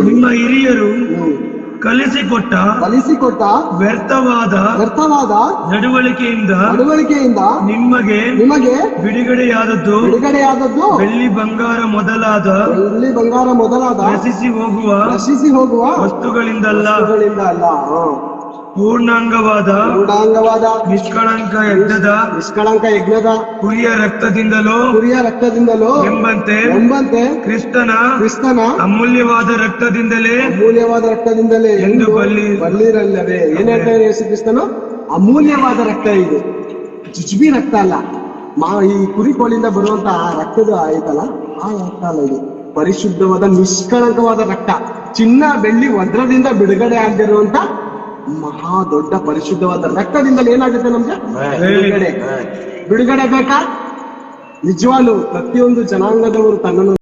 ನಿಮ್ಮ ಹಿರಿಯರು ಕಲಿಸಿಕೊಟ್ಟ ವ್ಯರ್ಥವಾದ ನಡವಳಿಕೆಯಿಂದ ನಿಮಗೆ ಬಿಡುಗಡೆಯಾದದ್ದು ಬೆಳ್ಳಿ ಬಂಗಾರ ಮೊದಲಾದ ನಶಿಸಿ ಹೋಗುವ ವಸ್ತುಗಳಿಂದಲ್ಲ, ಪೂರ್ಣಾಂಗವಾದ ನಿಷ್ಕಳಂಕ ಯಜ್ಞದ ಕುರಿಯ ರಕ್ತದಿಂದಲೋ ಎಂಬಂತೆ ಕ್ರಿಸ್ತನ ಅಮೂಲ್ಯವಾದ ರಕ್ತದಿಂದಲೇ ಎಂದು ಬಲ್ಲಿರಲ್ಲವೇ. ಏನ್ ಹೇಳ್ತಾರೆ ಯೇಸು ಕ್ರಿಸ್ತನು? ಅಮೂಲ್ಯವಾದ ರಕ್ತ ಇದು, ಜುಜುಬಿ ರಕ್ತ ಅಲ್ಲ. ಈ ಕುರಿ ಕೋಳಿಂದ ಬರುವಂತ ರಕ್ತದ ಆಯ್ತಲ್ಲ, ಆ ರಕ್ತ ಅಲ್ಲ ಇದು. ಪರಿಶುದ್ಧವಾದ ನಿಷ್ಕಳಂಕವಾದ ರಕ್ತ, ಚಿನ್ನ ಬೆಳ್ಳಿ ವಜ್ರದಿಂದ ಬಿಡುಗಡೆ ಆಗದಿರುವಂತ ಮಹಾ ದೊಡ್ಡ ಪರಿಶುದ್ಧವಾದ ರಕ್ತದಿಂದ ಏನಾಗುತ್ತೆ ನಮ್ಗೆ ಬಿಡುಗಡೆ ಬೇಕಾ? ನಿಜವಾಗ್ಲು ಪ್ರತಿಯೊಂದು ಜನಾಂಗದವರು ತನ್ನನ್ನು